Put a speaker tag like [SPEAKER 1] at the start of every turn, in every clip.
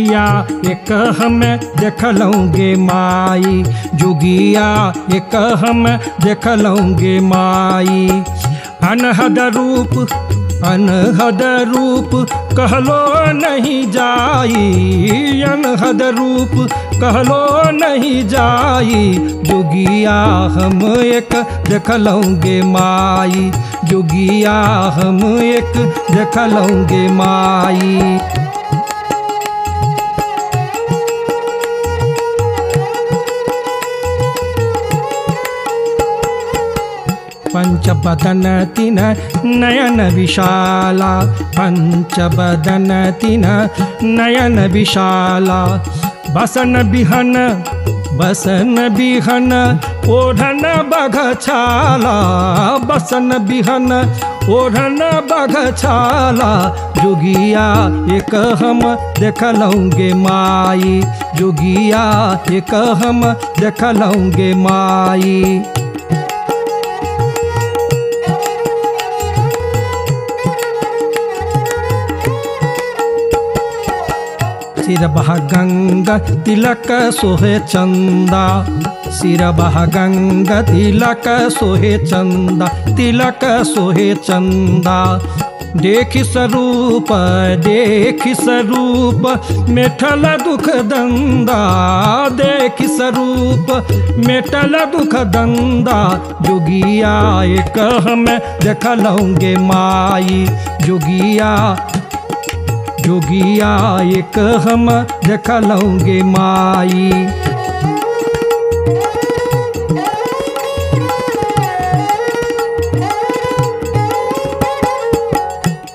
[SPEAKER 1] जोगिया एक हम देख लूँगे माई, जोगिया एक हम देख लूँगे माई। अनहद रूप कहलो नहीं जाई, अनहद रूप कहलो नहीं जाई। जोगिया हम एक देख लूँगे माई, जोगिया हम एक देख लूँगे माई। पंचबदन तिन नयन विशाला, पंचबदन तिन नयन विशाला। बसन बिहन ओढ़न बघछाला, बसन बिहन ओढ़न बघछाला। जोगिया एक हम देख लूँगे माई, जोगिया एक हम देख लूँगे माई। सिरबह गंगा तिलक सोहे चंदा, सिरबह गंगा तिलक सोहे चंदा, तिलक सोहे चंदा। देखि स्वरूप मेठल दुख दंदा, देखि स्वरूप मेठल दुख दंदा। जोगिया एक हम देख लूँगे माई, जोगिया जोगिया एक हम देख लूँगे माई।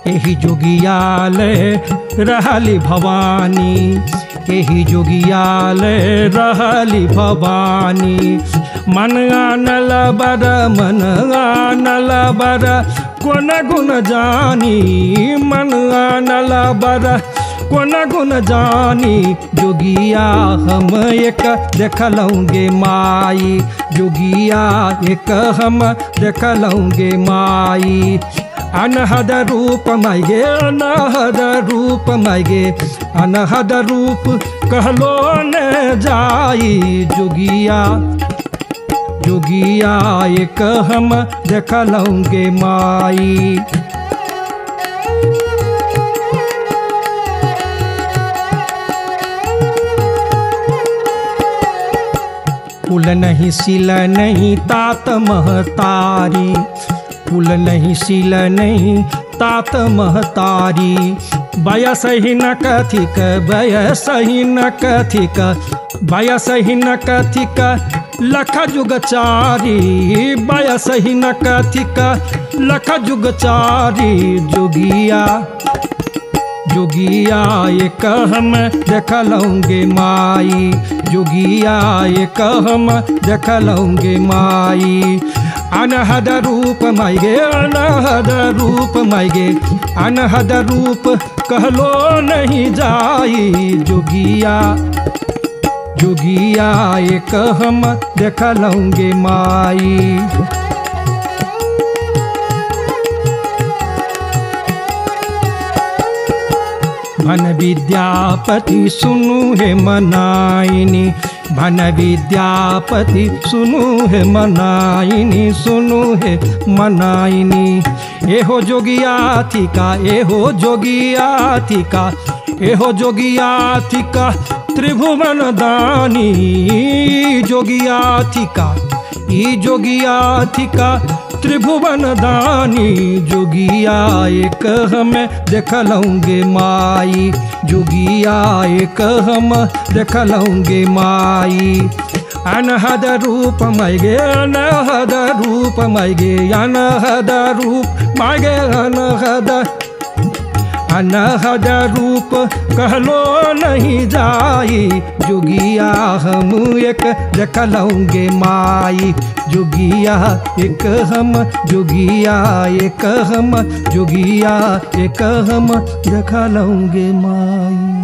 [SPEAKER 1] एही जोगियालय रहली भवानी, एही जोगियालय रहली भवानी। मन आनल बर कोन गुण जानी, मन आनल बर कोन गुण जानी। जोगिया हम एक देख लूँगे माई, जोगिया एक हम देख लूँगे माई। अनहद रूप मायगे, अनहद रूप मायगे, अनहद रूप कहलो न जाई। जोगिया जोगिया एक हम देख लूँगे माई। फूल नहीं सिल नहीं तात महतारी, फूल नहीं सिल नहीं तात महतारी। बयस ही न कथिक, बयस ही न कथिक, बयस ही न कथिक लख जुगचारी। बयस ही न कथिक लख जुगचारी। जोगिया जोगिया एक हम देख लूँगे माई, जोगिया एक हम देख लूँगे माई। अनहद रूप मायगे, अनहद रूप मायगे, अनहद रूप कहलो नहीं जाई। जोगिया जोगिया एक हम देख लूँगे माई। भन विद्यापति सुनु हे मनाइनी, भन विद्यापति सुनु हे मनाइनी, सुनु हे मनाइनी। एहो जोगिया थिका, एहो जोगिया थिका, एहो जोगिया थिका त्रिभुवन दानी। जोगिया थिका, ई जोगिया थिका त्रिभुवन दानी। जोगिया एक हम देख लूँगे माई, जोगिया एक हम देख लूँगे माई। अनहद रूप मायगे, अनहद रूप मायगे, अनहद रूप मायगे, अनहद अनहद रूप कहलो नहीं जाई। जोगिया हम एक देख लूँगे माई, जोगिया एक हम, जोगिया एक हम, जोगिया एक हम देख लूँगे माई।